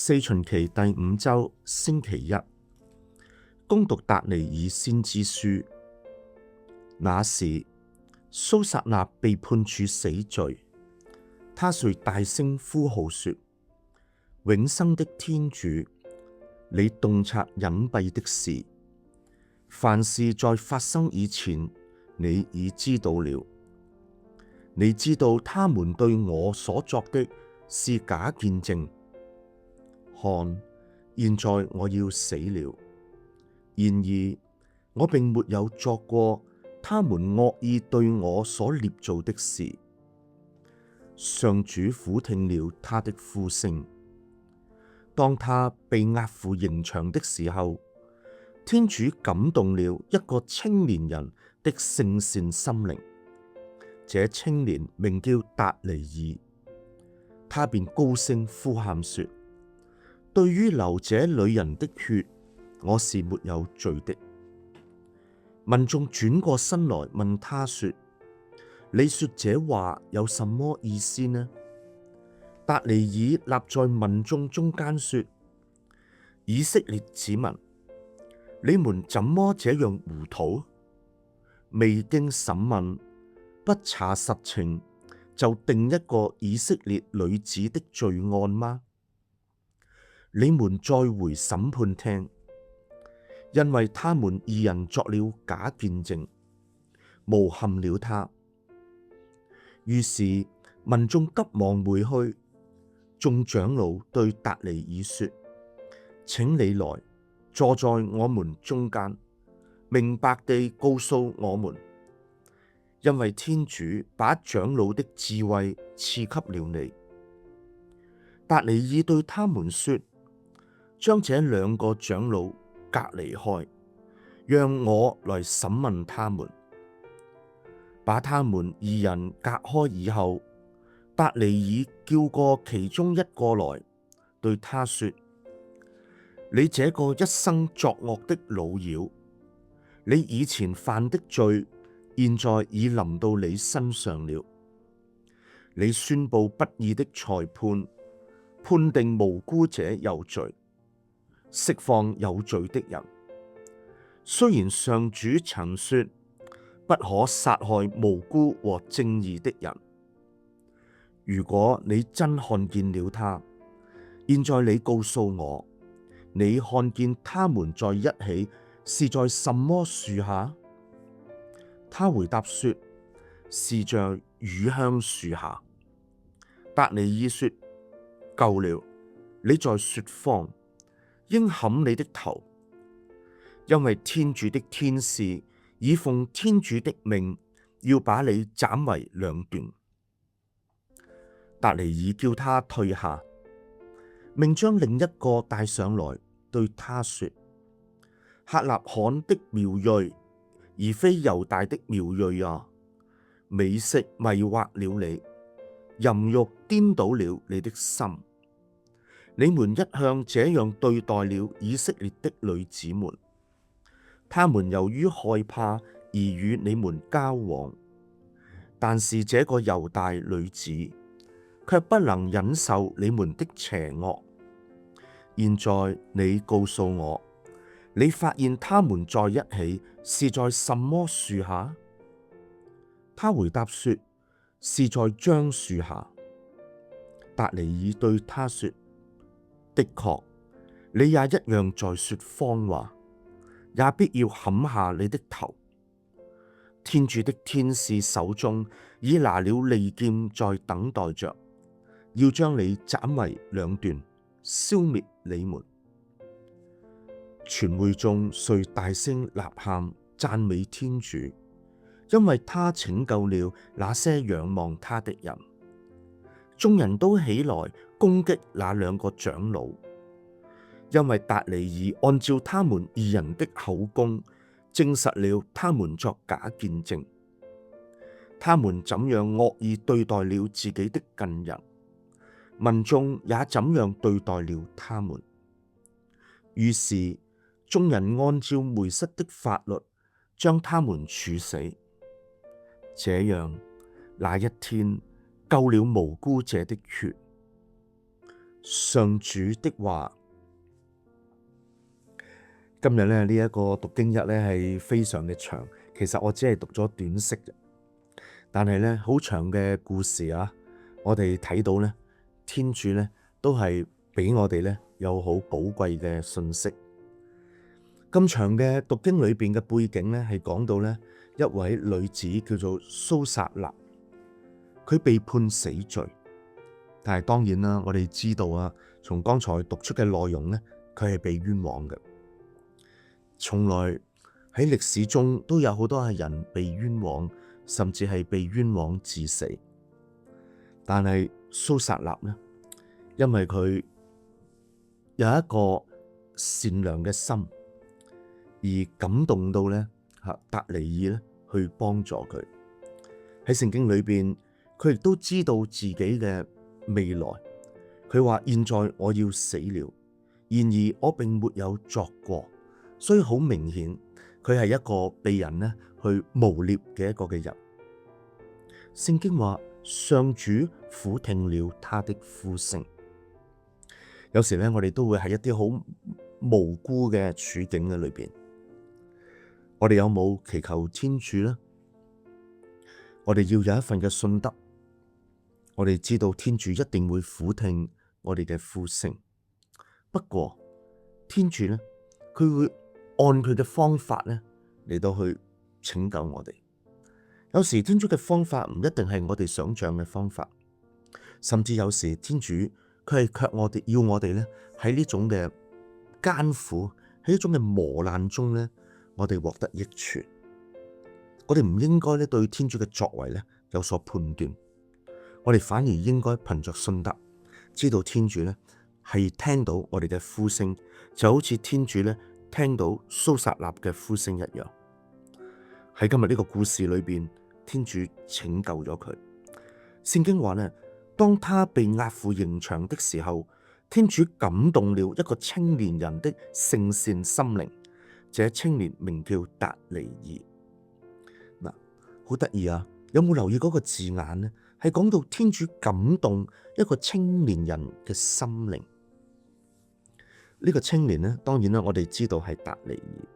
四旬期第5周星期一，恭讀達尼爾先知書。那時，蘇撒納被判處死罪，他遂大聲呼號說：永生的天主，你洞察隱蔽的事，凡事在發生以前，你已知道了。你知道他們對我所作的是假見證。看，現在我要死了，然而我並沒有作過他們惡意對我所捏造的事。上主俯聽了他的呼聲。當他被押赴刑場的時候，天主感動了一個青年人的聖善心靈。這青年名叫達尼爾，他便高聲呼喊說：對於流這女人的血，我是沒有罪的。民眾轉過身來問他說：你說這話有什麼意思呢？達尼爾立在民眾中間說：以色列子民，你們怎麼這樣糊塗？未經審問，不查實情，就定一個以色列女子的罪案嗎？你們再回審判廳，因為他們二人作了假見證，誣陷了他。於是民眾急忙回去，眾長老對達尼爾說：請你來，坐在我們中間，明白地告訴我們，因為天主把長老的智慧賜給了你。達尼爾對他們說：將這兩個長老隔離開，讓我來審問他們。把他們二人隔開以後，達尼爾叫過其中一個來，對他說：你這個一生作惡的老妖，你以前犯的罪，現在已臨到你身上了。你宣布不義的裁判，判定無辜者有罪，釋放有罪的人。雖然上主曾說不可殺害無辜和正義的人，如果你真看見了他，現在你告訴我，你看見他們在一起是在什麼樹下？他回答說：是在乳香樹下。達尼爾說：夠了，你在說謊，應砍你的頭，因為天主的天使已奉天主的命，要把你斬為兩段。達尼爾叫他退下，命將另一個帶上來，對他說：客納罕的苗裔，而非猶大的苗裔啊！美色迷惑了你，淫慾顛倒了你的心。你們一向這樣對待了以色列的女子們，她們由於害怕而與你們交往，但是這個猶大女子卻不能忍受你們的邪惡。現在你告訴我，你發現他們在一起是在什麼樹下？他回答說：是在樟樹下。達尼爾對他說：的確，你也一樣在說謊話，也必要砍下你的頭。天主的天使手中已拿了利劍，在等待着，要將你斬為兩段，消滅你們。全會眾遂大聲吶喊，讚美天主，因為他拯救了那些仰望他的人。眾人都起來攻擊那兩個長老，因為達尼爾按照他們二人的口供，證實了他們作假見證。他們怎樣惡意對待了自己的近人，民眾也怎樣對待了他們。於是眾人按照梅瑟的法律，將他們處死。這樣，那一天救了無辜者的血。上主的話。今日呢一個讀經日呢係非常嘅長，其實我只係讀咗短息嘅，但係呢好長嘅故事啊，我哋睇到呢天主呢都係俾我哋呢有好寶貴嘅信息。咁長嘅讀經裏邊嘅背景呢係講到呢一位女子叫做蘇撒納，佢被判死罪，但係當然啦，我哋知道啊，從剛才讀出嘅內容呢，佢係被冤枉嘅。從來喺歷史中都有好多係人被冤枉，甚至係被冤枉致死。但係蘇撒納呢，因為佢有一個善良嘅心，而感動到呢達尼爾呢去幫助佢。喺聖經裏邊，佢亦都知道自己嘅未來。佢話：現在我要死了，然而我並沒有作過。所以好明顯，佢係一個被人呢去誣衊嘅一個嘅人。聖經話：上主俯聽了他的呼聲。有時呢，我哋都會喺一啲好無辜嘅處境嘅裏邊，我哋有冇祈求天主呢？我哋要有一份嘅信德，我哋知道天主一定會俯聽我哋嘅呼聲。不過天主呢，佢會按佢嘅方法呢嚟到去拯救我哋。有時天主嘅方法唔一定係我哋想象嘅方法，甚至有時天主佢係卻要我哋呢喺呢種嘅艱苦，喺呢種嘅磨難中呢，我哋獲得益處。我哋唔應該呢對天主嘅作為呢有所判斷，我哋反而應該憑着信德，知道天主呢係聽到我哋嘅呼聲，就好似天主呢聽到蘇撒納嘅呼聲一樣。喺今日呢個故事裏邊，天主拯救咗佢。聖經話呢，當他被押赴刑場的時候，天主感動了一個青年人的聖善心靈，這青年名叫達尼爾。嗱，好得意啊！有冇留意嗰個字眼呢？係講到天主感動一個青年人嘅心靈。呢個青年呢，當然啦，我哋知道係達尼爾，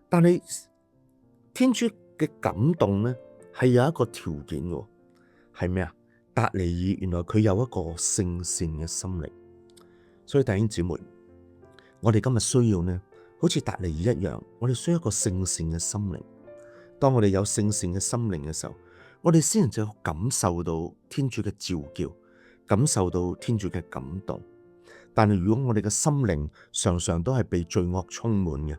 但係天主嘅感動呢，係有一個條件嘅，係咩啊？達尼爾原來佢有一個聖善嘅心靈，所以弟兄姊妹，我哋今日需要呢，好似達尼爾一樣，我哋需要一個聖善嘅心靈。當我哋有聖善嘅心靈嘅時候，我哋先能夠感受到天主嘅召叫，感受到天主嘅感動。但係如果我哋嘅心靈常常都係被罪惡充滿嘅，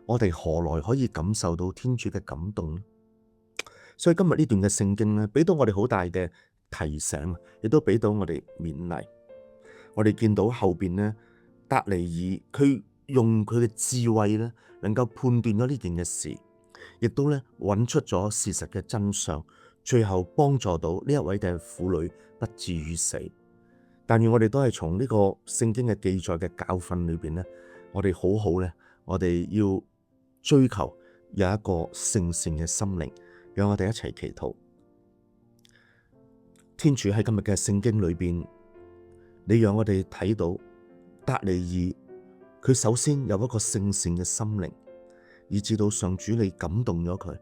我哋何來可以感受到天主嘅感動呢？所以今日呢段嘅聖經呢，俾到我哋好大嘅提醒，亦都俾到我哋勉勵。我哋見到後邊呢，達尼爾佢用佢嘅智慧呢，能夠判斷咗呢件嘅事，亦都呢揾出咗事實嘅真相，最後幫助到呢一位嘅婦女不至於死。但願我哋都係從呢個聖經嘅記載嘅教訓裏邊呢，我哋好好呢，我哋要追求有一個聖善嘅心靈，讓我哋一齊祈禱。天主喺今日嘅聖經裏邊，你讓我哋睇到達尼爾，佢首先有一個聖善嘅心靈，以至到上主你感動咗佢，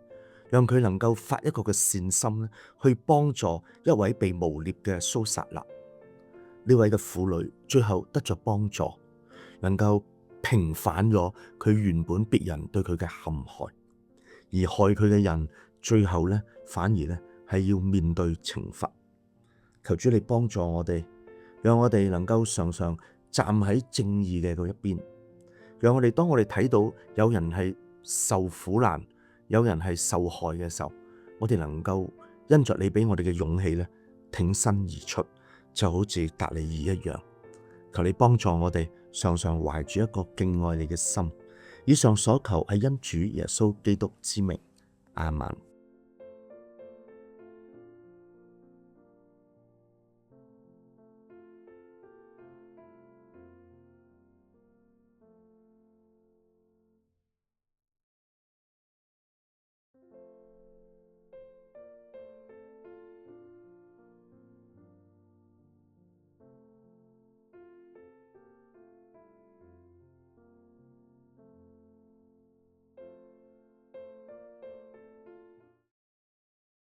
讓佢能夠發一個嘅善心咧，去幫助一位被誣衊嘅蘇撒納。呢位嘅婦女最後得咗幫助，能夠平反咗佢原本別人對佢嘅陷害，而害佢嘅人最後呢，反而呢係要面對懲罰。求主你幫助我哋，讓我哋能夠常常站喺正義嘅嗰一邊，讓我哋當我哋睇到有人係受苦難，有人係受害嘅時候，我哋能夠因着你俾我哋嘅勇氣呢，挺身而出。就好似達尼爾一樣，求你幫助我哋，常常懷住一個敬愛你嘅心。以上所求係因主耶穌基督之名，阿們。